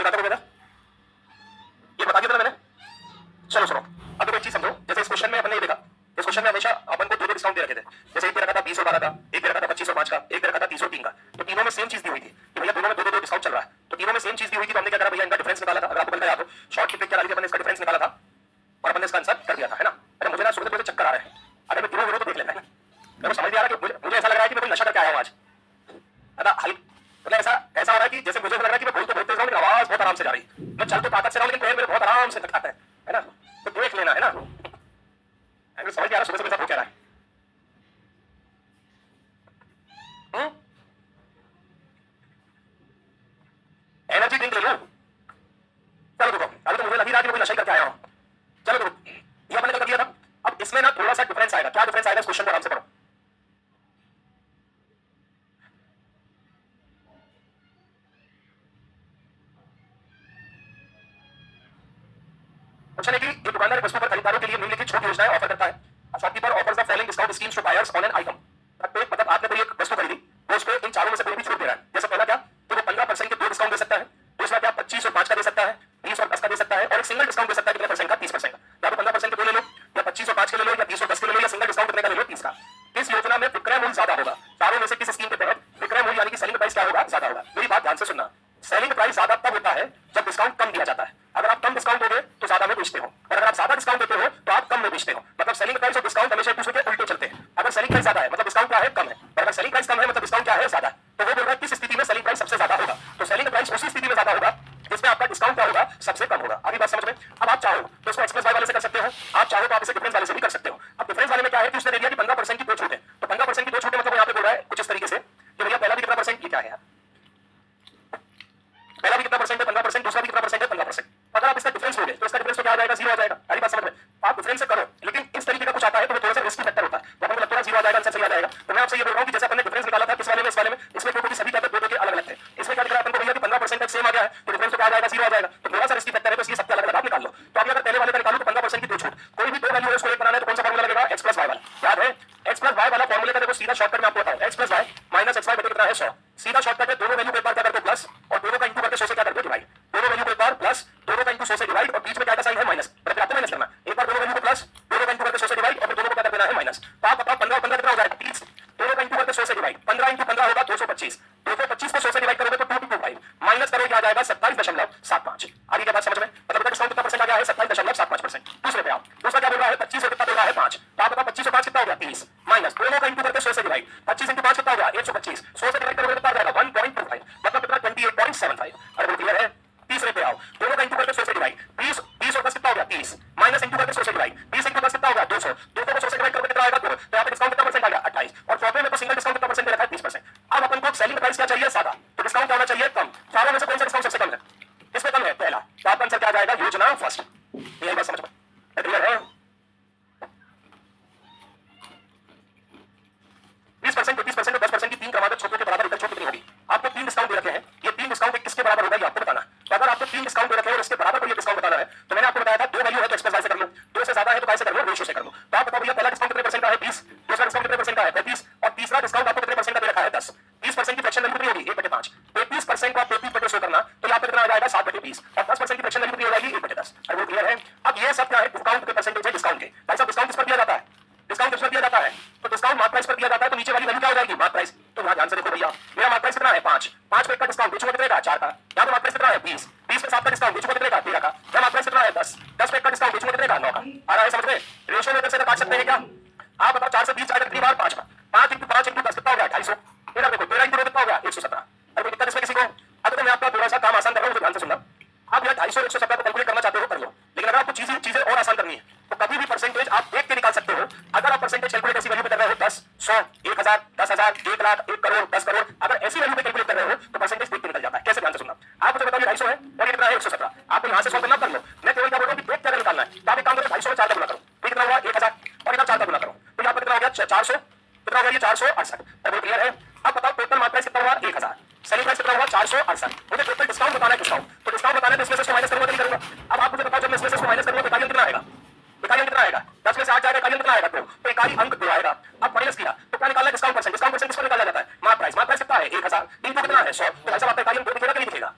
बताता हूँ ये बता दिया था मैंने। चलो सुनो, अब देखो एक चीज समझो, जैसे इस क्वेश्चन में अपने ये देखा, इस क्वेश्चन में हमेशा अपन को दो दो डिस्काउंट दे रखे थे। जैसे एक दे रखा था 20 और 12 का, एक दे रखा था 25 और 5 का, एक दे रखा था 30 और 3 का। तो तीनों में सेम चीज दी हुई थी कि भैया दोनों में दो दो डिस्काउंट चल रहा है। तो तीनों में सेम चीज दी हुई थी, तो हमने क्या करा भैया, इनका डिफरेंस निकाला था। अगर आपको बनता याद हो, शॉर्ट की ट्रिक क्या लगी, अपन ने इसका डिफरेंस निकाला था और अपन ने इसका आंसर कर दिया था, है ना। अरे मुझे ना सुबह से चक्कर आ रहे हैं, अरे मैं तीनों तो देख लेता है। मेरे को समझ नहीं आ रहा कि मुझे ऐसा लग रहा है कि मैं कोई नशा करके आया हूँ आज। मतलब ऐसा हो रहा है कि जैसे मुझे लग रहा है कि मैं बोल तो बहुत तेज रहा हूँ, लेकिन आवाज बहुत आराम से जा रही है। मैं चल तो ताकत से रहा हूँ, लेकिन पैर मेरे बहुत आराम से तकता है ना। तो देख लेना, है ना। समझ नहीं आ रहा सुबह से मेरे साथ हो क्या रहा है। एनर्जी ड्रिंक ले लो। चलो देखो, अभी तो मुझे लग रहा है कि मैं कोई नशा करके आया हूँ। चलो देखो, ये मैंने कर दिया था। अब इसमें ना थोड़ा सा डिफरेंस आएगा। क्या डिफरेंस आएगा इस क्वेश्चन को आराम से पढ़ो। क्वेश्चन है कि एक दुकानदार वस्तु पर खरीदारों के लिए निम्नलिखित छूट योजनाएं ऑफर करता है। Shopkeeper offers the following discount schemes to buyers on an item. मतलब आपने कोई एक वस्तु खरीदी, तो उस पर इन चारों में से कोई भी छूट दे रहा है। जैसे पहला क्या, तो वो 15% के 2 डिस्काउंट दे सकता है। दूसरा क्या, 25 और 5 का दे सकता है, 20 और 10 का दे सकता है, और एक सिंगल डिस्काउंट दे सकता है कितने परसेंट का, 30% का। या तो 15% के 2 ले लो, या 25 और 5 के ले लो, या 20 और 10 के ले लो, या सिंगल डिस्काउंट कितने का ले लो, 30 का। इस योजना में विक्रय मूल्य ज्यादा होगा। चारों में से किस स्कीम के तहत विक्रय मूल्य यानी कि सेलिंग प्राइस क्या होगा, ज्यादा होगा। मेरी बात ध्यान से सुनना, सेलिंग प्राइस ज्यादा तब होता है जब डिस्काउंट कम दिया जाता है। अगर आप कम डिस्काउंट दोगे तो ज्यादा में बेचते हो, और अगर आप ज्यादा डिस्काउंट देते हो तो आप कम में बेचते हो। मतलब सेलिंग प्राइस और डिस्काउंट हमेशा एक दूसरे के उल्टे चलते हैं। अगर सेलिंग प्राइस ज्यादा है मतलब डिस्काउंट क्या है, कम है, और अगर सेलिंग प्राइस कम है मतलब डिस्काउंट क्या है, ज्यादा है। तो वो बोल रहा है किस स्थिति में सेलिंग प्राइस सबसे ज्यादा होगा। तो सेलिंग प्राइस उसी स्थिति में ज्यादा होगा जिसमें आपका डिस्काउंट क्या होगा, सबसे कम होगा। अभी बात समझ में। अब आप चाहो तो इसको एक्सप्रेस वाई वाले से कर सकते हो, आप चाहो तो आप इसे डिफरेंस वाले से भी कर सकते हो। अब डिफरेंस वाले में क्या है कि उसने दे दिया कि 15% की 2 छूट है। तो 15% की 2 छूट मतलब यहाँ पे बोल रहा है कुछ इस तरीके से कि भैया पहला भी कितना परसेंट, ये क्या है यार, पहला भी कितना परसेंट है, 15%, दूसरा भी कितना परसेंट है, 15%। अगर आप इसका डिफरेंस लोगे तो इसका डिफरेंस तो क्या आ जाएगा, 0 आ जाएगा। अभी बात समझ में। आप डिफरेंस से करो, लेकिन इस तरीके का कुछ आता है तो वो थोड़ा सा रिस्की फैक्टर होता है। जब हमको लगता है 0 आ जाएगा, आंसर सही आ जाएगा। तो मैं आपसे ये बोल रहा हूँ कि जैसे अपन ने डिफरेंस निकाला था किस वाले में, इस वाले में, इसमें क्योंकि सभी कहते हैं दो के अलग अलग थे। इसमें क्या दिख रहा है अपन को भैया कि 15% तक सेम आ गया है, तो डिफरेंस तो क्या आ जाएगा, 0 आ जाएगा। तो थोड़ा सा रिस्की फैक्टर है, तो इसलिए सबके अलग अलग आप निकाल लो। तो अभी अगर पहले वाले का निकालू तो 15% की 2 छूट, कोई भी 2 वैल्यू है उसको एक बनाना है तो कौन सा फॉर्मूला लगेगा, x प्लस y वाला। याद है x प्लस y वाला फॉर्मूले का देखो सीधा शॉर्टकट में आपको बताऊं, x plus y minus xy बटे कितना है 100। सीधा शॉर्टकट है, दोनों वैल्यू को एक बार क्या करते हो प्लस, और दोनों का इंटू करके 100 से क्या करते हो डिवाइड। दोनों वैल्यू को एक बार प्लस, दोनों का इंटू 100 से डिवाइड, और बीच में क्या का साइन है माइनस, मतलब आपको माइनस करना। एक बार दोनों वैल्यू को प्लस, दोनों का इंटू करके 100 से डिवाइड, और फिर दोनों को क्या कर देना है माइनस। तो आप बताओ 15 और 15 कितना हो जाएगा, 30। दोनों का इंटू करके 100 से डिवाइड, 15 इंटू 15 होगा 225। 225 को 100 से डिवाइड करोगे तो 225 माइनस करोगे क्या आ जाएगा 27.75। आगे क्या बात समझ में। मतलब डिस्काउंट कितना परसेंट आ गया है, 27.75%। दूसरे पे आओ, दूसरा क्या बोल रहा है, 25 और कितना बोल रहा है 5। तो आप बताओ 25 और 5 कितना हो गया, 30, माइनस दोनों का इंटू करके 100 से डिवाइड, 25 इंटू 5 कितना हो गया 125, 100 से डिवाइड करोगे कितना आ जाएगा 1.25, मतलब कितना 28.75। अरे वो क्लियर है। तीसरे पे आओ, दोनों का इंटू करके 100 से डिवाइड, 20 और 10 कितना हो गया 30, माइनस इंटू करके 100 से डिवाइड, 20 इंटू 10 कितना हो गया 200, 200 को 100 से डिवाइड करोगे कितना आएगा 2। तो यहाँ पे डिस्काउंट कितना परसेंट आ गया 28, और चौथे में तो सिंगल डिस्काउंट कितना परसेंट दे रखा है 30%। अब अपन को सेलिंग प्राइस क्या चाहिए, ज्यादा, तो डिस्काउंट क्या होना चाहिए, कम। चारों में से कौन सा डिस्काउंट सबसे कम है, इसमें कम है पहला। तो आपका आंसर क्या आ जाएगा, योजना फर्स्ट। ये बात समझ में क्लियर है। 20%, 25% और 10% की 3 क्रमागत छूटों के बराबर इतर छूट कितनी होगी। आपको 3 डिस्काउंट दे रखे हैं, ये 3 डिस्काउंट किसके बराबर होगा ये आपको बताना है। तो अगर आपको 3 डिस्काउंट दे रखे हैं और इसके बराबर कोई डिस्काउंट बताना है, तो मैंने आपको बताया था 2 वैल्यू है तो एक्स प्लस वाई से कर लो, 2 से ज्यादा है तो वाई से कर लो, रेशियो से कर लो। तो आप बताओ भैया पहला डिस्काउंट कितने परसेंट का है 20, दूसरा डिस्काउंट कितने परसेंट का है 35, और तीसरा डिस्काउंट आपको कितने परसेंट का दे रखा है 10। 30% की फ्रैक्शन वैल्यू कितनी होगी 1/5। 33% को आप 33 बटे 100 करना, तो यहाँ पे कितना आ जाएगा 7/20, और 10% की फ्रैक्शन वैल्यू कितनी हो जाएगी 1/10। अरे वो क्लियर है। अब ये सब क्या है, डिस्काउंट के परसेंटेज है डिस्काउंट के। भाई साहब डिस्काउंट किस पर दिया जाता है, डिस्काउंट किस पर दिया जाता है, तो डिस्काउंट मार्क प्राइस पर दिया जाता है। तो नीचे वाली वैल्यू क्या हो जाएगी, मार्क प्राइस। तो यहाँ ध्यान से देखो भैया, मेरा मार्क प्राइस कितना है 5, 5 पे का डिस्काउंट बेचूंगा कितने का 4 का। यहाँ पे मार्क प्राइस कितना है 20, 20 पे 7 का डिस्काउंट बेचूंगा कितने का 13 का। यहाँ मार्क प्राइस कितना है 10, 10 पे का डिस्काउंट बेचूंगा कितने का 9 का। आ रहा है समझ में। रेशियो में इधर से काट सकते हैं क्या, आप बताओ 4 से 20 जाएगा कितनी बार 5 का, 5 इंटू 5 इंटू 10 कितना हो गया 250। फिर देखो 13 इंटू 2 कितना हो गया 117। अरे कितना इसमें किसी को। अब तो मैं आपका थोड़ा सा काम आसान कर रहा हूँ, ध्यान से सुनना। आप यह 250 117 को कैलकुलेट करना चाहते हो कर लो, लेकिन अगर आपको चीजें और आसान करनी है तो कभी भी परसेंटेज आप देख के निकाल सकते हो। अगर आप परसेंटेज कैलकुलेट ऐसी वैल्यू पे कर रहे हो 10, 100, 1000, 10,000, 1 लाख, 1 करोड़, 10 करोड़, अगर ऐसी वैल्यू पे कैलकुलेट कर रहे हो तो परसेंटेज देख के निकल जाता है। कैसे, ध्यान से सुनना। आप मुझे बताइए 250 है और ये कितना है 117। आपको यहाँ से सॉल्व करना कर लो, मैं केवल क्या बोल रहा हूँ कि देख के अगर निकालना है तो आप एक काम करो 250 में 4 का गुना करो, ये कितना हुआ 1000, और इधर 4 का गुना करो तो यहाँ पर कितना हो गया 400, कितना हो गया ये 468। अब क्लियर है। अब बताओ टोटल मार्क प्राइस कितना हुआ 1000, सेलिंग प्राइस कितना हुआ 468। मुझे टोटल डिस्काउंट बताना है, डिस्काउंट तो डिस्काउंट बताना है तो इसमें से इसको माइनस करूंगा तो नहीं करूंगा। अब आप मुझे बताओ जब मैं इसमें से इसको माइनस करूंगा तो इकाई कितना आएगा, इकाई कितना आएगा 10 में से 8 जाएगा, इकाई कितना आएगा 2, तो इकाई अंक 2 आएगा। अब माइनस किया तो क्या निकालना है डिस्काउंट परसेंट, डिस्काउंट परसेंट किसको निकाला जाता है मार्क प्राइस। मार्क प्राइस कितना है 1000 इंटू कितना है 100, तो ऐसा बात है इकाई अंक 2 दिखेगा कि नहीं दिखेगा,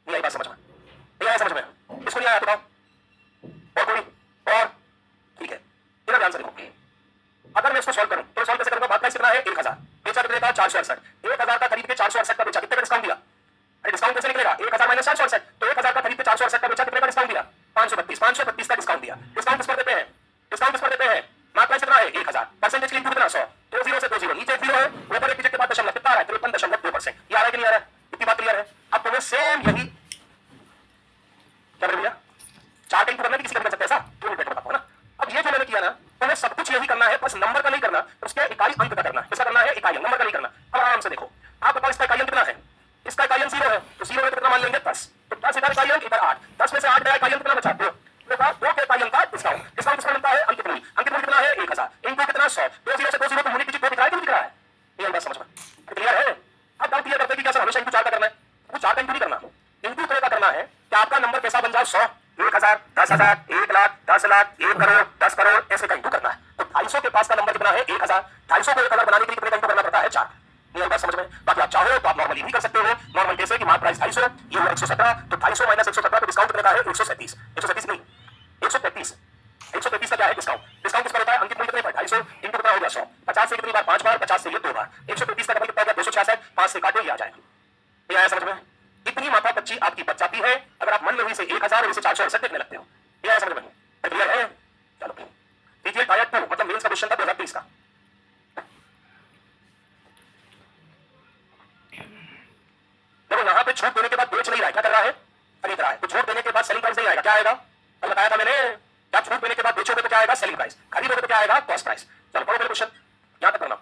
यही बात समझ 468, 1000 का खरीद के 468 का बेचा, कितने का डिस्काउंट दिया? अरे डिस्काउंट कैसे निकलेगा? 1000 माइनस 468, तो 1000 का खरीद के 468 का बेचा, कितने का डिस्काउंट दिया? 532 का डिस्काउंट दिया। डिस्काउंट किस पर देते हैं? डिस्काउंट किस पर देते हैं? मार्क प्राइस कितना है? 1000, परसेंटेज के इनपुट कितना? 100, 20 से 20, नीचे 0 है, ऊपर एक डिजिट के बाद दशमलव, कितना आ रहा है? 53.2%। ये आ रहा है कि नहीं आ रहा है? इतनी बात क्लियर है? अब तुम्हें सेम यही क्या भैया चार्ट इनपुट करना, किसी का भी कर सकते हैं ऐसा, तो मैं बताता हूं ना। अब ये जो मैंने किया ना, तुम्हें सब कुछ यही करना है, बस नंबर का नहीं करना, उसके इकाई अंक का करना है। किसका करना है? इकाई अंक, नंबर का नहीं करना। अब आराम से देखो, आप बताओ इसका इकाई अंक कितना है? इसका इकाई अंक 0 है, तो 0 है तो कितना मान लेंगे? 10, तो 10 इधर इकाई अंक, इधर 8, 10 में से 8 गया, इकाई अंक कितना बचा? 2, देखा 2 के इकाई अंक का डिस्काउंट। डिस्काउंट किसका मिलता है? अंकित मूल्य। अंकित मूल्य कितना है? 1000, इनटू कितना? 100, 20 से 20 तो यूनिट डिजिट 2 दिख रहा है कि नहीं दिख रहा है? ये बात समझ में क्लियर है? अब डाउट क्लियर करते हैं कि क्या सर हमेशा इनटू 4 का करना है? वो 4 का इनटू नहीं करना, इनटू का करना है कि आपका नंबर कैसा बन जाए? 100, 1000, 10,000, 1 लाख, 10 लाख, 1 करोड़, 10 करोड़, ऐसे का इंटू करना है। तो 250 के पास का नंबर कितना है? 1000, 250 को 1000 बनाने के लिए कितने का इंटू करना पड़ता है? 4। ये बात समझ में? बाकी आप चाहो तो आप नॉर्मली भी कर सकते हो। नॉर्मल कैसे कि मार्क प्राइस 250, ये हुआ 117, तो 250 माइनस 117 तो डिस्काउंट कितने का है? 137, 137 नहीं 133, 133 का क्या है? डिस्काउंट। डिस्काउंट किसका होता है? अंकित मूल्य कितने पर? 250 इंटू कितना हो गया? 100, 50 से कितनी बार? 5 बार, 50 से ये 2 बार, 133 का डबल कितना हो गया? 266, 5 से काटो, ये आ जाएगा। ये आया समझ में? इतनी मात्रा बच्ची आपकी बच जाती है अगर आप मन में से 1000 और इसे 468 देखने लगते हो। ये आया समझ में? क्लियर है? चलो कीजिए टायर 2, मतलब मेंस का क्वेश्चन था 2023 का। देखो यहां पे छूट देने के बाद बेच नहीं रहा है, क्या कर रहा है? खरीद रहा है। तो छूट देने के बाद सेलिंग प्राइस नहीं आएगा, क्या आएगा? कल बताया था मैंने, क्या छूट देने के बाद बेचोगे तो क्या आएगा? Selling price. खरीदोगे तो क्या आएगा? Cost price. चलो पढ़ो मेरे क्वेश्चन, यहां तक करना।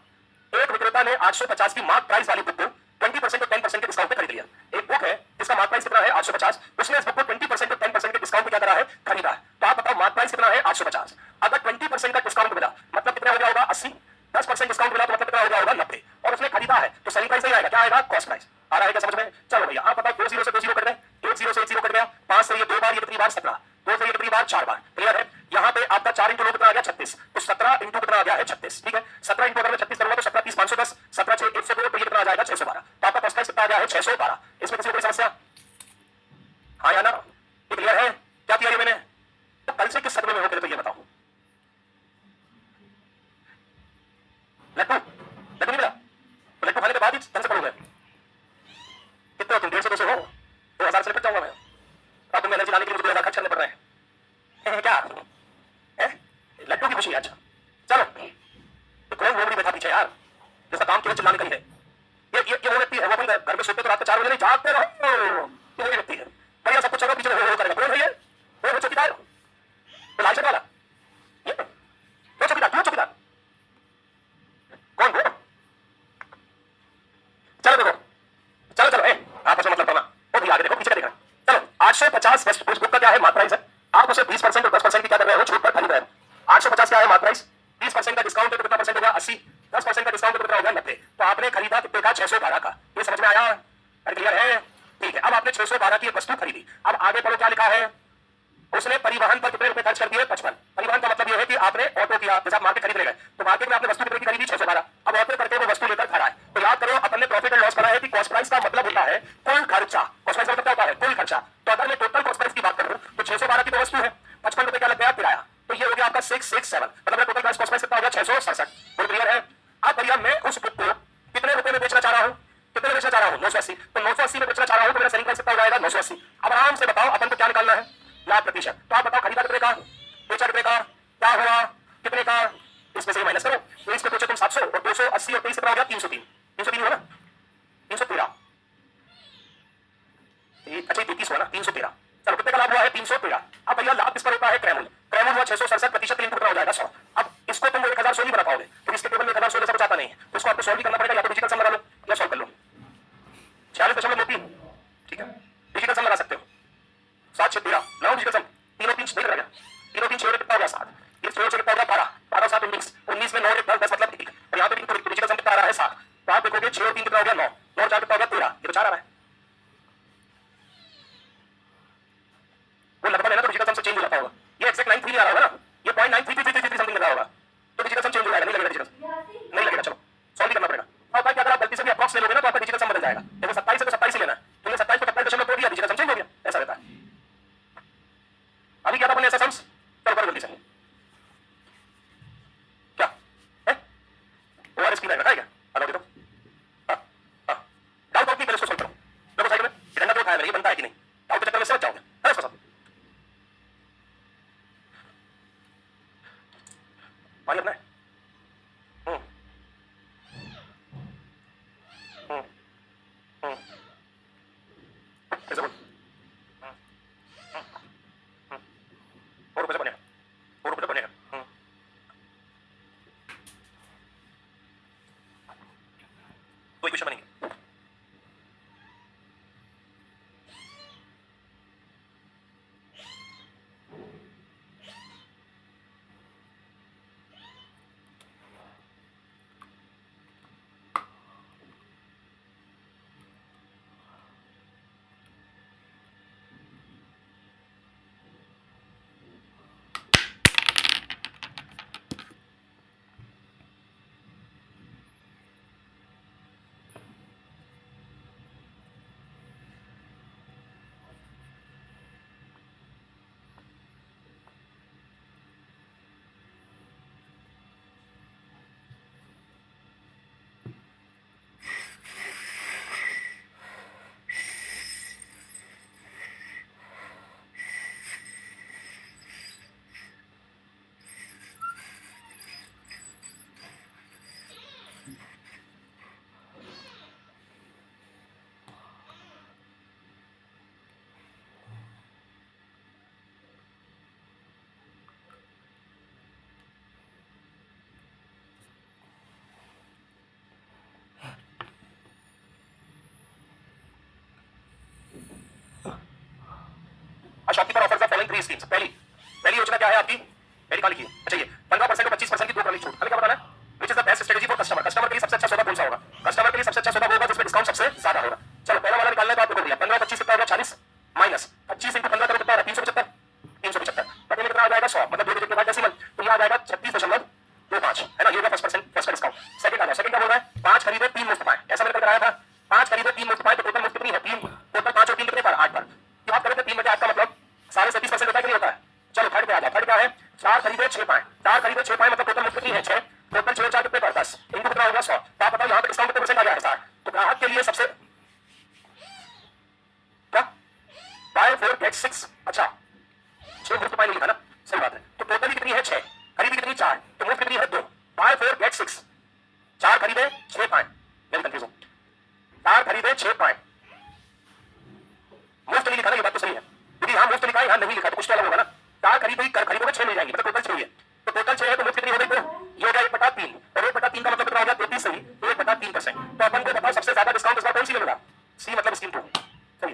एक विक्रेता ने 850 की मार्क प्राइस वाली बुक को 20% और 10% के डिस्काउंट पे खरीद लिया। एक बुक है जिसका मार्क प्राइस कितना है? 850, उसने इस बुक को 20% और 10% के डिस्काउंट पे क्या करा है? खरीदा है। तो आप बताओ मार्क प्राइस कितना है? 850। अगर 20% का डिस्काउंट मिला मतलब कितना हो गया होगा? 80, 10% डिस्काउंट मिला तो मतलब कितना हो गया होगा? 90, और उसने खरीदा है तो सेलिंग प्राइस नहीं आएगा, क्या आएगा? Cost price. आ रहा है क्या समझ में? चलो भैया आप बताओ, 2 0 से 2 0 कट गए, 1 0 से 1 0 कट गया, 5 से ये 2 बार, ये कितनी बार? 17, 2 से ये कितनी बार? 4 बार। क्लियर है? यहाँ पे आपका 4 इंटू 2 कितना आ गया? 36, तो 17 इंटू कितना आ गया है? 36। ठीक है, 17 इंटू अगर मैं 36 करूंगा तो 17 30 510, 17 6 102, तो ये कितना आ जाएगा? 612। तो आपका कॉस्ट प्राइस कितना आ गया है? 612। इसमें किसी को कोई समस्या? हाँ या ना? ये क्लियर है? क्या किया ये मैंने? तो कल से किस सदमे में हो, तो ये बताओ। लट्टू लट्टू नहीं मिला तो लट्टू खाने के बाद ही ढंग से पढ़ोगे। कितने हो तुम? 150 200 हो? 2000 से निपट जाऊंगा मैं। रात में एनर्जी लाने के लिए मुझे 2000 खर्च करने पड़ रहे हैं क्या है? लट्टू की खुशी है। अच्छा चलो, तो कौन लोमड़ी बैठा पीछे यार, जैसा काम केवल चिल्लाने का ही है? ये वो व्यक्ति है, वो अपन घर में सोते तो रात को 4 बजे नहीं जागते रहो, ये वही व्यक्ति है भैया। सब कुछ चलो पीछे हो करेगा। कौन है ये? वो चौकीदार, तो लाल शर्ट वाला, ये वो चौकीदार, क्यों चौकीदार? कौन वो? चलो देखो, चलो चलो आपस में मतलब करना, वो भी आगे देखो, पीछे का देखना। चलो 850 उस बुक का क्या है? मार्क प्राइस है। आप उसे 20% और 10% की क्या कर रहे हो? छूट पर खरीद रहे हो। 850 क्या है मार्क प्राइस? 20% का डिस्काउंट है तो कितना परसेंट होगा? 80, 10% का डिस्काउंट है तो कितना होगा? 90। तो आपने खरीदा कितने का? 612 का। ये समझ में आया? क्लियर है? ठीक है, अब आपने 612 की वस्तु खरीदी। अब आगे पढ़ो क्या लिखा है? उसने परिवहन पर कितने रुपए खर्च कर दिए? 55। परिवहन का मतलब यह है कि आपने ऑटो किया, जैसे आप मार्केट खरीदने गए तो मार्केट में आपने वस्तु कितने की खरीदी? 612। अब ऑटो करके वो वस्तु लेकर खड़ा है। तो याद करो अपन ने प्रॉफिट एंड लॉस करा है कि कॉस्ट प्राइस का मतलब होता है कुल खर्चा। कॉस्ट प्राइस का मतलब क्या होता है? कुल खर्चा। तो अगर मैं टोटल कॉस्ट प्राइस की बात करूं तो 612 की तो वस्तु है, 55 रुपए क्या लग गया? किराया। तो ये हो गया आपका 667, मतलब टोटल कॉस्ट प्राइस कितना हो गया? 667। बोल क्लियर है? अब भैया मैं उस बुक को कितने रुपए में बेचना चाह रहा हूं? कितने में बेचना चाह रहा हूं? 980। तो 980 में बेचना चाह रहा हूं तो मेरा सेलिंग प्राइस कितना हो जाएगा? 980। अब आराम से बताओ अपन को क्या निकालना है? लाभ प्रतिशत। तो आप बताओ खरीदा कितने का? बेचा कितने का? क्या हुआ? कितने का? इसमें से माइनस करो। तो इसमें पूछो तुम 700 और 280 और 23 कितना हो गया? 303। 303 हुआ ना? 313। अच्छा 33 हुआ ना? 313। चलो कितने का लाभ हुआ है? 313। अब भैया लाभ किस पर होता है? क्रैमूल। क्रैमूल हुआ 667% के इंटू कितना हो जाएगा? 100। अब इसको तुम 1016 बना पाओगे तो इसके टेबल में 1016 सब आता नहीं है, तो इसको आपको सॉल्व भी करना पड़ेगा, या तो डिजिटल सम लगा लो या सॉल्व कर लो। 46.3। ठीक है, डिजिटल सम लगा सकते हो। 7 6 13 9 डिजिटल सम, 3 3 नहीं लगेगा। 3 3 6 कितना हो गया? 7। ये 6 6 कितना हो गया? 12। 12 7 19, 19 में 9 1 10 मतलब ठीक। और यहाँ पे डिजिटल सम कितना आ रहा है? 7। तो आप देखोगे 6 3 कितना हो गया? 9, 9 4 कितना हो गया? 13। ये तो 4 आ रहा है। वो लगभग है ना, तो डिजिटल सम से चेंज हो जाता होगा। ये एक्सैक्ट 93 नहीं आ रहा होगा ना, ये 0.9333 समथिंग लगा होगा, तो डिजिटल सम चेंज हो जाएगा। नहीं लगेगा डिजिटल, नहीं लगेगा। चलो सॉल्व करना पड़ेगा। अब क्या अगर आप गलती से भी अप्रॉक्स ले लोगे ना बनता है कि नहीं, डाउट के चक्कर में समझ जाओगे, है उसका सब। पानी अपना है। कैसे बोल और कैसे बनेगा, और कैसे बनेगा। दो इक्वेशन बनेंगे। Shopkeeper offers the following 3 schemes. पहली योजना क्या है आपकी, पहली काली की, अच्छा ये 15% और 25% की 2 प्रॉमिस छूट। हमें क्या बताना है, which is the best strategy for customer. Customer के लिए सबसे अच्छा सौदा कौन सा होगा, कस्टमर के लिए सबसे अच्छा सौदा होगा जिसमें डिस्काउंट सबसे ज्यादा होगा। चलो पहला वाला निकालना है तो आपको बोल दिया 15 25 कितना होगा 40 माइनस 25 × 15 करो कितना है 375 375 पता नहीं कितना आ जाएगा 100 मतलब 2 डिजिट के बाद डेसिमल तो ये आ जाएगा 36.25 है ना, ये होगा फर्स्ट का डिस्काउंट। सेकंड आ जाए, सेकंड क्या बोल रहा है 5 खरीदे 3 मुफ्त पाए, ऐसा मैंने कराया था 5 खरीदे 3 मुफ्त पाए तो टोटल मुफ्त कितनी है 3, टोटल 5 और 3 कितने पर 8 पर। क्या बात करें तो 3 बटे 8 का मतलब 37.5% होता है कि नहीं होता है। चलो थर्ड पे आ जाए, थर्ड क्या है 4 खरीदे 6 पाए, 4 खरीदे 6 पाए मतलब टोटल मुफ्त कितनी है 6, टोटल 6 4 कितने पर 10 इनको कितना होगा 100। तो आप बताओ यहाँ पे डिस्काउंट कितने परसेंट आ गया है 60। तो ग्राहक के लिए सबसे क्या बाय 4 गेट 6, अच्छा 6 मुफ्त पाए नहीं लिखा ना, सही बात है। तो टोटल कितनी है 6, खरीदी कितनी 4 तो मुफ्त कितनी है 2, बाय 4 गेट 6, 4 खरीदे 6 पाए, वेरी कंफ्यूजिंग, 4 खरीदे 6 पाए मुफ्त नहीं लिखा ना, ये बात तो सही है यदि यहाँ मुफ्त लिखा है यहाँ नहीं लिखा तो कुछ तो अलग होगा ना। 4 खरीदोगे 6 मिल जाएंगे मतलब टोटल 6 है, तो टोटल 6 है तो मुफ्त कितनी हो गई, तो ये हो गया 1/3 और 1/3 का मतलब कितना हो गया 33 सही, तो 1/3%। तो अपन को बताओ सबसे ज्यादा डिस्काउंट इस बार कौन सी मिलेगा, सी मतलब स्कीम 2 सही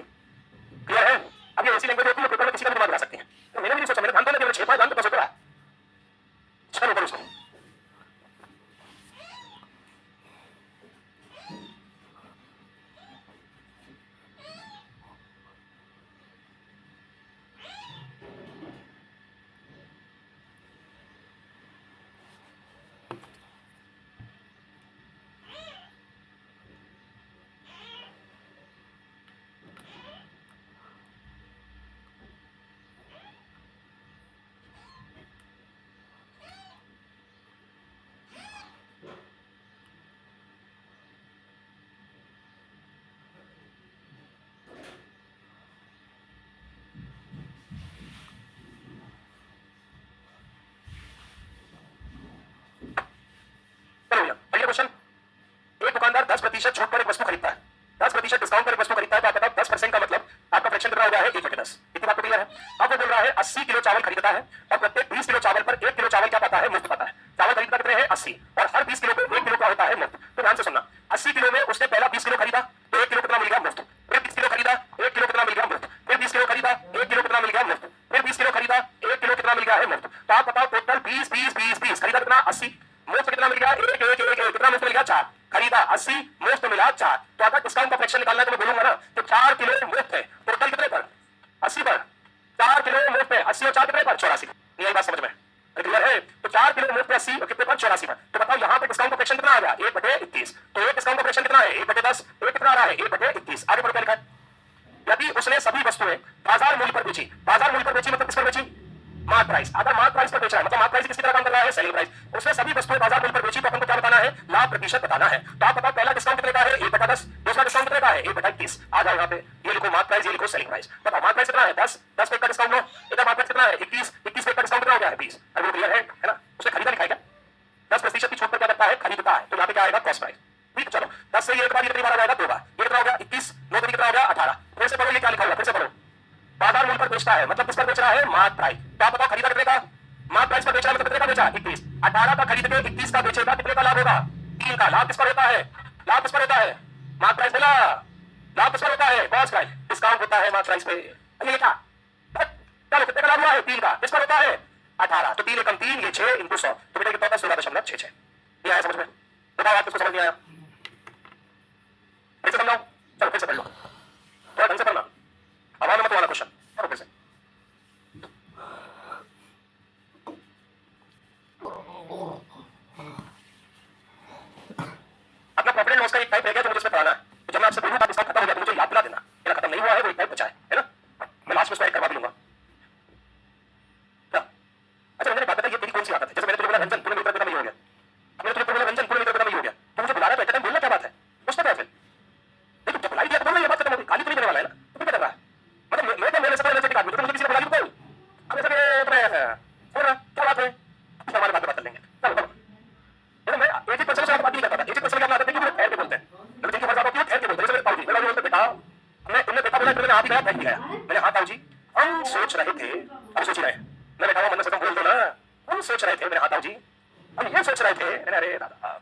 क्लियर है। अब ये ऐसी लैंग्वेज होती है पेपर में किसी का भी दिमाग लगा सकते हैं, तो मैंने भी नहीं सोचा, मैंने ध्यान तो नहीं 6 पाए ध्यान तो सोचा चलो ऊपर उसको क्वेश्चन। एक दुकानदार 10% छूट पर एक वस्तु खरीदता है, 10% डिस्काउंट पर एक वस्तु खरीदता है, तो आप बताओ 10% का मतलब आपका फ्रैक्शन कितना हो गया है 1/10। इतनी बात तो क्लियर है। अब वो बोल रहा है 80 किलो चावल खरीदता है और प्रत्येक 20 किलो चावल पर 1 किलो चावल क्या पाता है मुफ्त पाता है। चावल खरीदता कितने हैं 80 और हर 20 किलो को 1 किलो का होता है मुफ्त। तो ध्यान से सुनना 80 किलो में उसने पहला 20 किलो खरीदा तो 1 किलो कितना मिल गया मुफ्त, फिर 20 किलो खरीदा 1 किलो कितना मिल गया मुफ्त, फिर 20 किलो खरीदा 1 किलो कितना मिल गया मुफ्त, फिर 20 किलो खरीदा 1 किलो कितना मिल गया है मुफ्त। तो आप बताओ टोटल 20 20 20 20 खरीदा कितना 80 मुफ्त कितना मिल गया 1 1 1 1 कितना मुफ्त मिल गया 4 खरीदा 80 मुफ्त मिला 4। तो अगर डिस्काउंट का फ्रैक्शन निकालना है तो मैं बोलूंगा ना तो 4 किलो मुफ्त है टोटल कितने पर 80 पर 4 किलो मुफ्त है 80 और 4 कितने पर 84। ये बात समझ में क्लियर है। तो 4 किलो मुफ्त 80 और कितने पर 84 पर। तो बताओ यहाँ पे डिस्काउंट का फ्रैक्शन कितना आ गया 1/21। तो एक डिस्काउंट का फ्रैक्शन कितना है 1/10, एक कितना आ रहा है 1/21। आगे बढ़ क्या लिखा है, यदि उसने सभी वस्तुएं बाजार मूल्य पर बेची, बाजार मूल्य पर बेची मतलब किस पर बेची मार्क प्राइस। अगर मार्क प्राइस पर बेच रहा है, मतलब मार्क प्राइस किसकी तरह काम कर रहा है, सेलिंग प्राइस, उसने सभी वस्तुएं बाजार मूल्य पर बेची, तो अपन को क्या बताना है, लाभ प्रतिशत बताना है। तो आप बताओ पहला डिस्काउंट कितने का है, 1/10, दूसरा डिस्काउंट कितने का है, 1/21। आ जाओ यहाँ पे, ये लिखो मार्क प्राइस, ये लिखो सेलिंग प्राइस। बताओ मार्क प्राइस कितना है, 10, 10 पे का डिस्काउंट लो, इधर मार्क प्राइस कितना है, 21, 21 पे का डिस्काउंट कितना हो गया है, 20। अब वो क्लियर है ना, उसने खरीदा लिखा है क्या, 10% की छूट पर क्या करता है, खरीदता है, तो यहाँ पे क्या आएगा, कॉस्ट प्राइस। ठीक, चलो 10 से ये एक बार, ये कितनी बार आ जाएगा, 2 बार, ये कितना हो गया, 21, 9 कितना हो गया, 18। फिर से पढ़ो, ये क्या लिखा हुआ, फिर से पढ़ो, बाजार मूल्य पर बेचता है, मतलब किस पर बेच रहा है, मार्क प्राइस। तो आप बताओ खरीदा कितने का, मार्क प्राइस पर बेचा है, मतलब कितने का बेचा, 21, 18 का खरीद के 21 का बेचेगा, कितने का लाभ होगा, 3 का। लाभ किस पर होता है, लाभ किस पर होता है, मार्क प्राइस बोला, लाभ किस पर होता है, कॉस्ट प्राइस। डिस्काउंट होता है मार्क प्राइस पे, ये क्या, चलो कितने का लाभ हुआ है, 3 का, किस पर होता है, 18, तो 3 एकम 3, ये 6 इंटू 100, तो बेटा कितना होता है, 16.66। ये आया समझ में, बताओ आप किसको समझ नहीं आया, फिर से समझाओ, चलो फिर से पढ़ लो, थोड़ा ढंग से पढ़ना, हवा मत वाला क्वेश्चन, चलो फिर से। अपना प्रॉफिट एंड लॉस का एक टाइप रहेगा जो मुझे इसमें पढ़ाना है, तो जब मैं आपसे बोलूंगा डिस्काउंट खत्म हो गया तो मुझे याद दिला देना, मेरा खत्म नहीं हुआ है, वो एक टाइप बचा है ना, मैं लास्ट में उसको ऐड करवा भी लूंगा। अच्छा मैंने बात बताई, ये तेरी कौन सी आदत है, जैसे मैंने तुम्हें बोला रंजन, तूने मेरी तरफ नहीं हो गया, मैंने तुम्हें बोला रंजन, तूने मेरी तरफ नहीं हो गया, तो मुझे बुला रहा है, तो बोलना क्या बात है, उसका क्या है फिर, देखो जब बुलाई दिया तो बोलना, ये बात खत्म हो गई, गाली तो नहीं देने वाला है ना, तो क्या कर रहा है, मतलब मैं तो मेरे से पहले से आदमी, तो मुझे किसी ने बुला दी बोल, अब ऐसे बोल रहा क्या बात है, हमारे बात कर लेंगे, चलो चलो। मैं एक पर्सन से बात नहीं करता था, एक पर्सन की आदत है कि वो ठहर के बोलते हैं, मैं जिनकी बात क्यों ठहर के बोलते हैं, जैसे मेरे ताऊ जी, मेरा बोलते बेटा, हमने तुमने बेटा बोला, मैंने हाथ दिखाया, ठहर दिखाया, मैंने हाथ ताऊ जी, हम सोच रहे थे, अब सोच ही रहे, मैं बैठा हुआ मन से तुम बोल दो ना, हम सोच रहे थे, मेरे हाथ ताऊ जी, हम ये सोच रहे थे, मैंने अरे दादा,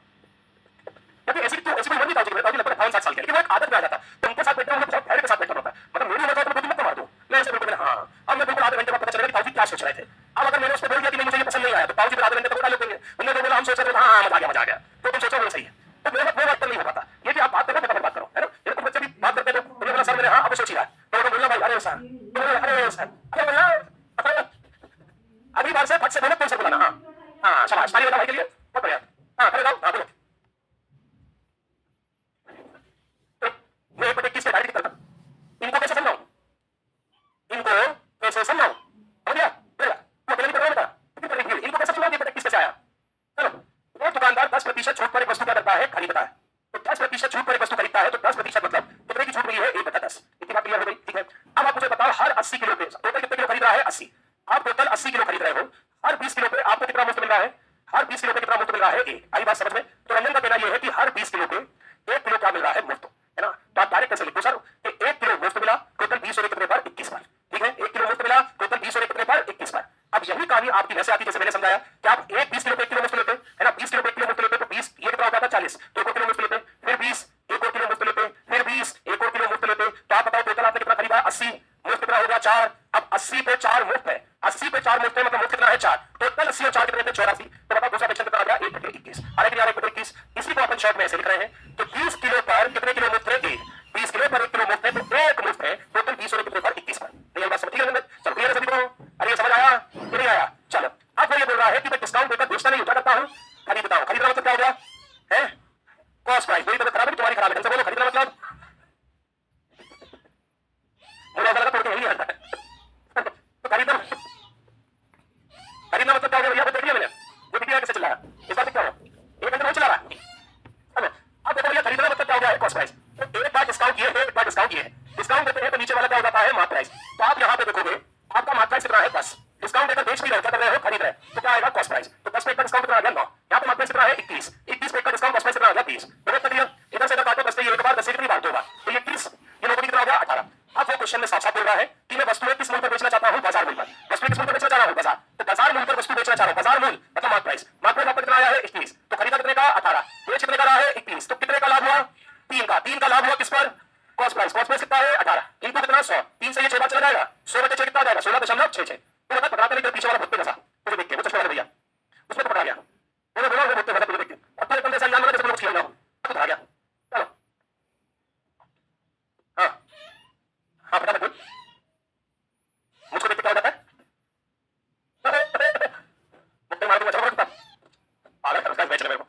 क्योंकि ऐसी तो ऐसी कोई उम्र नहीं ताऊ जी, मेरे ताऊ जी लगभग 58 साल के, लेकिन वो एक आदत में आ जाता, तो उनके साथ बैठना मुझे बहुत ठहर के साथ बैठना पड़ता है, मतलब मेरी उम्र तो मैं मत मार दूं, मैं ऐसे बिल्कुल हाँ, अब मैं बिल्कुल आधे घंटे बाद पता चलेगा कि ताऊ जी क्या सोच रहे थे। अब अगर मैंने उसको बोल दिया कि नहीं मुझे ये पसंद नहीं आया, तो ताऊ जी आधे घंटे तक डाल देंगे, उन्होंने तो बोला हम सोच रहे थे, हाँ मजा आ गया, तो तुम सोचो वो सही है, तो मेरे वो बात नहीं हो पाता, ये कि आप बात करो फटाफट बात करो, है ना, ये तुम बच्चे भी बात करते हो, उन्होंने बोला सर मैंने हाँ, अब सोच ही रहा है, तो उन्होंने बोला भाई अरे सर, अरे सर, अरे बोला अगली बार से फट से बोलो, तुम सर बुलाना, हाँ हाँ शाबाश, ताली बजाओ भाई के लिए, बहुत बढ़िया, हाँ खड़े जाओ, हाँ बोलो, मैं 1/21 पे डायरेक्ट करता, इनको कैसे समझाऊं, इनको कैसे समझाऊं, समझ गया, तू अकेले नहीं कर रहा बेटा, कितनी कर रही है, इनको कैसे समझाऊं, 1/21 कैसे आया, चलो। वो दुकानदार 10% छूट पर एक वस्तु क्या करता है, खरीदता है, तो 10% छूट पर एक वस्तु खरीदता है, तो 10% मतलब कितने की छूट मिली है, 1/10, इतनी बात क्लियर हो गई, ठीक है। अब आप मुझे बताओ हर 80 किलो पे टोटल कितने किलो खरीद रहा है, 80, आप टोटल 80 किलो खरीद रहे हो, हर 20 किलो पे आपको कितना मुफ्त मिल रहा है, हर 20 किलो पे कितना मुफ्त मिल रहा है, एक, आई बात समझ में, तो रंजन का कहना यह है कि हर 20 किलो पे 1 किलो क्या मिल रहा है, मुफ्त, है ना, तो आप डायरेक्ट कैसे लिखो सर कि 1 किलो मुफ्त मिला, टोटल 20 और कितने पर, 21 पर, ठीक है, 1 किलो मुफ्त मिला, टोटल 20 और कितने पर, 21 पर। अब यही कहानी आपकी वैसे आती जैसे मैंने समझाया कि आप 20 किलो पे 1 किलो मुफ्त लेते, है ना, 20 किलो पे 1 किलो मुफ्त लेते, तो 20 ये कितना होता था, 40, तो 1 किलो मुफ्त लेते, फिर 20 1 और किलो मुफ्त लेते, फिर 20 1 और किलो मुफ्त लेते, तो आप बताओ टोटल आपने कितना खरीदा, 80, मुफ्त कितना हो गया, 4, अब 80 पे 4 मुफ्त है, 80 पे 4 मुफ्त है, मतलब मुफ्त कितना है, 4, टोटल 80 और 4 कितने थे, 84, तो बताओ दूसरा क्वेश्चन कितना आ गया, 1/21, अरे कि यार 1/21, इसी को अपन शॉर्ट में ऐसे लिख रहे हैं, तो 20 किलो पर कितने किलो मुफ्त है, 1, 20 किलो पर 1 किलो मुफ्त है, तो 1 मुफ्त है, टोटल 20 और कितने पर, 21 पर, नहीं बात समझ गए, चलो क्लियर है सभी को, अरे ये समझ आया कि नहीं आया, चलो। अब वो ये बोल रहा है कि मैं डिस्काउंट देकर बेचता नहीं, क्या करता हूं, खरीदता हूं, खरीदना मतलब क्या हो गया, है कॉस्ट प्राइस, मेरी तबीयत खराब है तुम्हारी खराब है, ढंग से बोलो, खरीदना मतलब मुझे ऐसा लगा तोड़ के यही आता है, तो खरीदना खरीदना मतलब क्या हो गया भैया, देख लिया मैंने, वो बिक्री कैसे चल रहा है, इस बार क्या हो, 1 घंटे में चला रहा है, अब देखो भैया खरीदना मतलब क्या हो गया है, कॉस्ट प्राइस, तो एक बार डिस्काउंट ये है, एक बार डिस्काउंट ये है, डिस्काउंट देते हैं तो नीचे वाला क्या हो जाता है, मार्क प्राइस, तो आप यहाँ पे देखोगे आपका मार्क प्राइस कितना है, 10, डिस्काउंट देकर बेच भी रहे, क्या कर रहे हो, खरीद रहे, तो क्या आएगा, कॉस्ट प्राइस, तो 10 पे का डिस्काउंट कितना आ गया, 9, यहाँ पे मार्क प्राइस कितना है, 21, 21 पे का डिस्काउंट कॉस्ट प्राइस कितना आ गया, 30, तो कर दिया, इधर से इधर काटो, 10 से ये एक बार 10 से कितनी बार, 2 बार, तो ये 30, ये नौकरी कितना हो गया, 18। अब वो क्वेश्चन में साफ साफ बोल रहा है कि मैं वस्तुएं किस मूल्य पर बेचना चाहता हूं, बाजार मूल्य पर, वस्तुएं किस मूल्य पर बेचना चाह रहा हूं, बाजार, तो बाजार मूल्य पर वस्तु बेचना चाह रहा हूं, बाजार मूल्य मतलब मार्क प्राइस, मार्क प्राइस आपका कितना आया है, 21, तो खरीदा कितने का, 18, बेच कितने का रहा है, 21, तो कितने का लाभ हुआ, 3 का लाभ हुआ किस पर, कॉस्ट प्राइस कितना है, 18, इनको कितना 100, 3 से ये 6 बार चला जाएगा, 100/6 कितना आ जाएगा, 16.66, तो बता पकड़ा नहीं, पीछे वाला भुट्टे जैसा मुझे देख के, वो चश्मे वाला भैया, उसमें तो पकड़ा गया, मैंने बोला वो भुट्टे वाला तुझे देख के, अब तेरे बंदे से अंजान लगा जैसे कुछ खेल रहा हूं, तो धरा गया, चलो हाँ हाँ फटाफट बोल, मुझको देख के क्या हो जाता है, मुक्के मार दूंगा, चलो पागल कर, उसका बेच रहे मेरे को,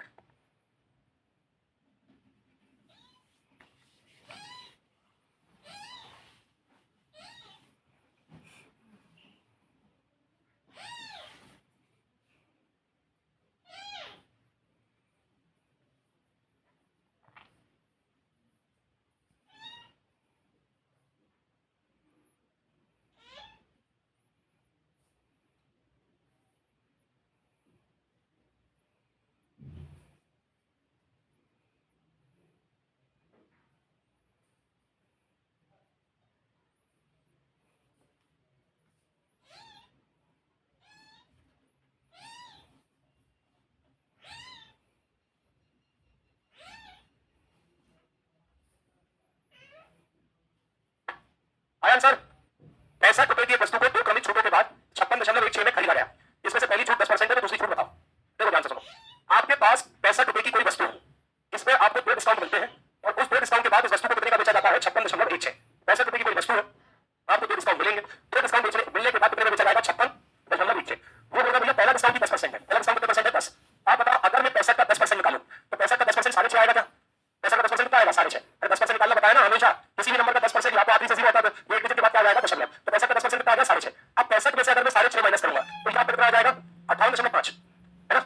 आंसर? 65 रुपए की एक वस्तु को दो क्रमिक छूटों के बाद 56.16 में खरीदा गया। इसमें से पहली छूट 10% है तो दूसरी छूट बताओ। देखो ध्यान से सुनो, आपके पास 65 रुपए की कोई वस्तु है, इसमें आपको 2 डिस्काउंट मिलते हैं और उस 2 डिस्काउंट के बाद इस वस्तु को कितने का बेचा जाता है? 56.16। 65 रुपए की कोई वस्तु है, आपको 2 डिस्काउंट मिलेंगे, 2 डिस्काउंट मिलने के बाद कितने का बेचा जाएगा? 56.16। वो बोल रहा भैया पहला डिस्काउंट 10% है, पहला डिस्काउंट कितना परसेंट है? 10। आप बताओ अगर मैं 65 का 10% निकालूं तो 65 का 10% 6.5 आएगा क्या? 65 का 10% कितना आएगा? 6.5। अरे 10% निकालना बताया ना हमेशा, किसी भी नंबर का 10% या तो आखिरी से 0 होता है, तो एक डिजिट के बाद क्या आ जाएगा? दशमलव। तो 65 का 10% कितना आ गया? 6.5। अब 65 में से अगर मैं 6.5 माइनस करूंगा तो यहाँ पे कितना आ जाएगा? 58.5, है ना?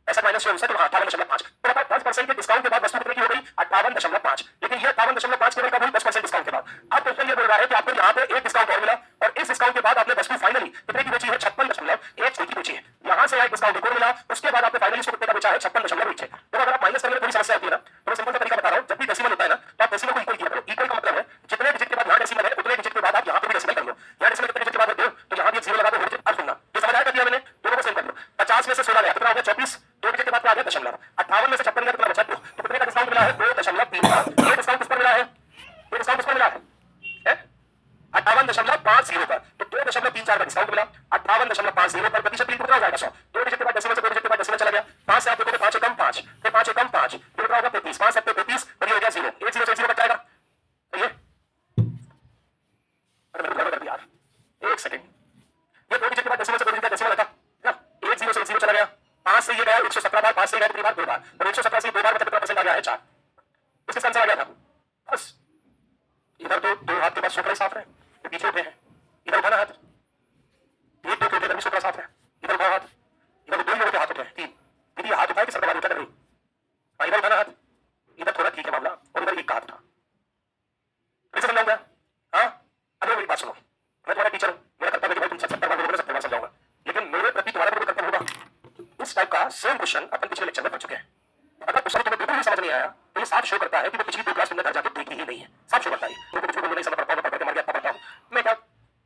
65 माइनस 6 से तो 58.5। तो बताओ 10% के डिस्काउंट के बाद वस्तु कितने की हो गई? 58.5। लेकिन ये 58.5 केवल कब हुई? 10% डिस्काउंट के बाद। अब क्वेश्चन ये बोल रहा है कि आपको यहाँ पे एक डिस्काउंट और मिला और इस डिस्काउंट के बाद आपने वस्तु फाइनली कितने की बेची है? 56.16 की बेची है। यहाँ से एक डिस्काउंट और मिला, उसके बाद आपने फाइनली इसको कितने का बेचा है? 56.16। तो अगर आप माइनस करने में थोड़ी समस्या आती है ना, तो मैं सिंपल सा तरीका बता रहा हूँ, जब भी डेसिमल होता है ना तो आप डेसिमल को इक्वल किया करो। इक्वल का मतलब है जितने डिजिट के बाद यहाँ डेसिमल है उतने डिजिट के बाद आप यहाँ पे भी डेसिमल कर लो। यहाँ डेसिमल कितने डिजिट के बाद है? 2, तो यहाँ भी 0 लगा दो। अब सुनना, ये समझ आया? मैंने दोनों को सेम कर लो। 50 में से 16 गया, कितना हो गया? 24। 2 डिजिट के बाद क्या आ गया? दशमलव। 58 में से 56 गया, कितना बचा? 2। तो कितने का डिस्काउंट मिला है? 2.3। ये डिस्काउंट किस पर मिला है? ये डिस्काउंट किस पर मिला है? 58.50 पर। तो 2.34 का डिस्काउंट मिला। 58.50 पर प्रतिशत बिल्कुल कितना हो जाएगा? 100। 2 डिजिट के बाद डेसिमल से 2 डिजिट के बाद डेसिमल चला गया। 5 से आप देखोगे 5 एकम 5, फिर 5 एकम 5, फिर कितना होगा? 35। 5 7 35 और ये हो गया 0। 1 0 से 0 बच जाएगा। तो ये अरे मैंने कर दिया यार, 1 सेकंड। ये 2 डिजिट के बाद डेसिमल से 2 डिजिट का डेसिमल लगा ना, 1 0 से 1 0 चला गया। 5 से ये गया 117 बार, 5 से गया कितनी बार? 2 बार। और 117 से 2 बार मतलब कितना परसेंट आ गया है? 4। इसके आंसर आ गया था बस। इधर तो 2 हाथ के पास शुक्र साफ रहे, तो पीछे उठे हैं। इधर उठाना हाथ, एक 2 इधर भी शुक्र साफ है। इधर उठाओ हाथ, इधर 2 लोगों के हाथ उठे हैं। 3 दीदी हाथ उठाए कि सर बात उठा कर रही? हाँ इधर उठाना हाथ, इधर थोड़ा ठीक है मामला, और इधर एक हाथ उठा। कैसे समझाऊंगा? हाँ अरे मेरी बात सुनो, मैं तुम्हारा टीचर हूँ, मेरा कर्तव्य है कि भाई तुम 70 बार बोलोगे 70 बार समझाऊंगा, लेकिन मेरे प्रति तुम्हारा भी कर्तव्य होगा। इस टाइप का सेम क्वेश्चन अपन पिछले लेक्चर में पढ़ चुके हैं। अगर क्वेश्चन तुम्हें बिल्कुल भी समझ नहीं आया तो ये साफ शो करता है कि वो पिछली 2 क्लास तुमने घर जाके देखी ही नहीं है। साफ शो करता है। मेरे को कुछ बोलने नहीं समझ पड़ता, पढ़ के मर गया, पढ़ता हूँ मैं। क्या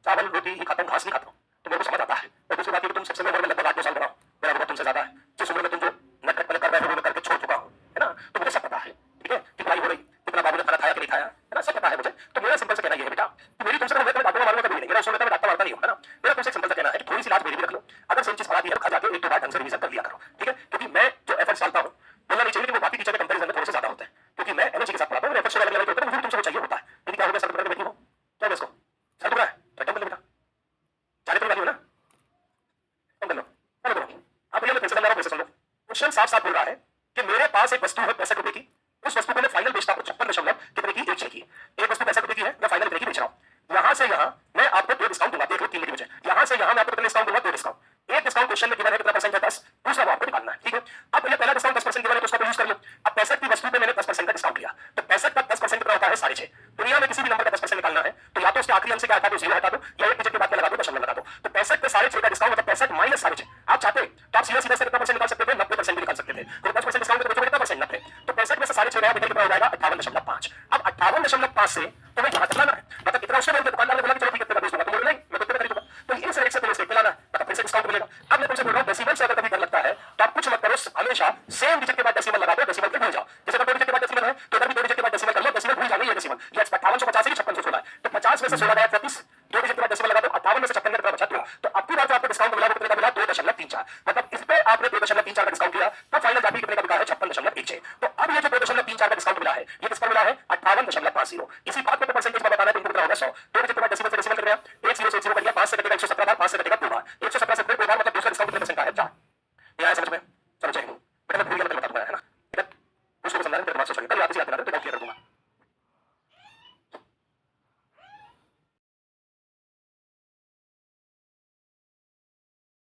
चावल रोटी ही खाता हूँ, घास नहीं खाता हूँ, तो मेरे को समझ आता है। और दूसरी बात ये, तुम सबसे उम्र में लगभग 8-9 साल बड़ा हो, मेरा अनुभव तुमसे ज्यादा है। जिस उम्र में तुम जो नटखट पलट कर रहे हो वो मैं करके छोड़ चुका हूँ, है ना? तो मुझे सब पता है, ठीक है? कि पढ़ाई हो रही, कितना बाबू ने खाना खाया कि नहीं खाया, है ना? सब पता है मुझे। तो मेरा सिंपल से कहना ये है बेटा कि मेरी तुमसे मैं डांटूंगा मारूंगा कभी नहीं, मेरा उसूल है मैं डांटता मारता नहीं हूँ, है ना? मेरा तुमसे सिंपल सा कहना है कि थोड़ी सी लाज मेरी भी रख लो। अगर सेम चीज पढ़ाती है तो घर जाके 1-2 बार ढंग से रिवीजन कर लिया करो, ठीक है? क्योंकि मैं जो एफर्ट्स डालता हूँ बोलना नहीं चाहिए कि वो बाकी टीचर के कंपैरिजन में थोड़े से ज्यादा होते हैं, क्योंकि मैं एनर्जी के साथ पढ़ाता हूँ, मेरे एफर्ट्स अलग लेवल के होते हैं, मुझे तुमसे चाहिए होता है। यदि क्या हो गया सर तुम्हारे बैठी हो क्या इसको सर दुख रहा है तो एकदम बेटा जाने तो लगी हो ना, तुम कर लो चलो करो। अब भैया मैं फिर से समझा रहा हूँ, फिर से सुन लो। क्वेश्चन साफ साफ बोल रहा है कि मेरे पास एक वस्तु है 65 रुपए की, उस वस्तु को मैं फाइनल बेचता हूँ 56 कितने की? 1 की। एक वस्तु 65 रुपए की है, मैं फाइनल कितने की बेच रहा हूँ? यहाँ से यहाँ मैं आपको 2 डिस्काउंट दूंगा, देख लो 3 की बचे। यहाँ से यहाँ मैं आपको कितने डिस्काउंट दूंगा? 2 डिस्काउंट। एक डिस्काउंट क्वेश्चन में गिवन है कितना परसेंट है? 10। दूसरा वो आपको निकालना है, ठीक है? अब भैया पहला डिस्काउंट 10% गिवन है तो उसका यूज कर लो। अब 65 की वस्तु पे मैंने 10% का डिस्काउंट लिया, तो 65 का 10% कितना होता है? 6.5। दुनिया में किसी भी नंबर का 10% निकालना है तो या तो उसके आखिरी अंक से क्या हटा दो? 0 हटा दो, या एक डिजिट के बाद क्या लगा दो? दशमलव लगा दो। तो 65 पे 6.5 का डिस्काउंट मतलब 65 माइनस 6.5। आप चाहते तो आप सीधा सीधा से कितना परसेंट निकाल सकते थे? 90% भी निकाल सकते थे। तो 10% डिस्काउंट तो कितना परसेंट? 90। तो 65 में से 6.5 गया, कितना हो जाएगा? 58.5। अब 58.5 से तुम्हें यहाँ चलाना है, मतलब इतना उसने बोल दुकानदार ने बोला कि चलो ठीक है इतना बेच दूंगा, तो बोल नहीं मैं तो इतना खरीदूंगा, तो इस रेट से तुम्हें इसे लाना है, मतलब फिर से डिस्काउंट मिलेगा। अब मैं तुमसे बोल रहा हूँ डेसिमल से अगर कभी डर लगता है तो आप कुछ मत करो, हमेशा सेम डिजिट के बाद डेसिमल लगा दो, डेसिमल के भूल जाओ। जैसे 2 डिजिट के बाद डेसिमल है तो इधर भी 2 डिजिट के बाद डेसिमल कर लो, डेसिमल भूल जाओ, ये डेसिमल ये 5850 है कि 5616 है, तो 50 में से 16 गया 34, 2 डिजिट के बाद डेसिमल लगा दो, 58 में से 56 कितना बचा? 2। तो अब की बार जो आपको डिस्काउंट मिला वो कितने का मिला? 2.34। मतलब इस पे आपने 2.34 का डिस्काउंट किया तो फाइनल जाके कितने का बिका है? 56.16। तो अब ये जो 2.34 का डिस्काउंट मिला है ये किस पर मिला है? 58.50। इसी बात को परसेंटेज में बताना है तो इनको कितना होगा? 100। 2 डिजिट के बाद डेसिमल से डेसिमल कर रहे हैं, 1 0 से 1 0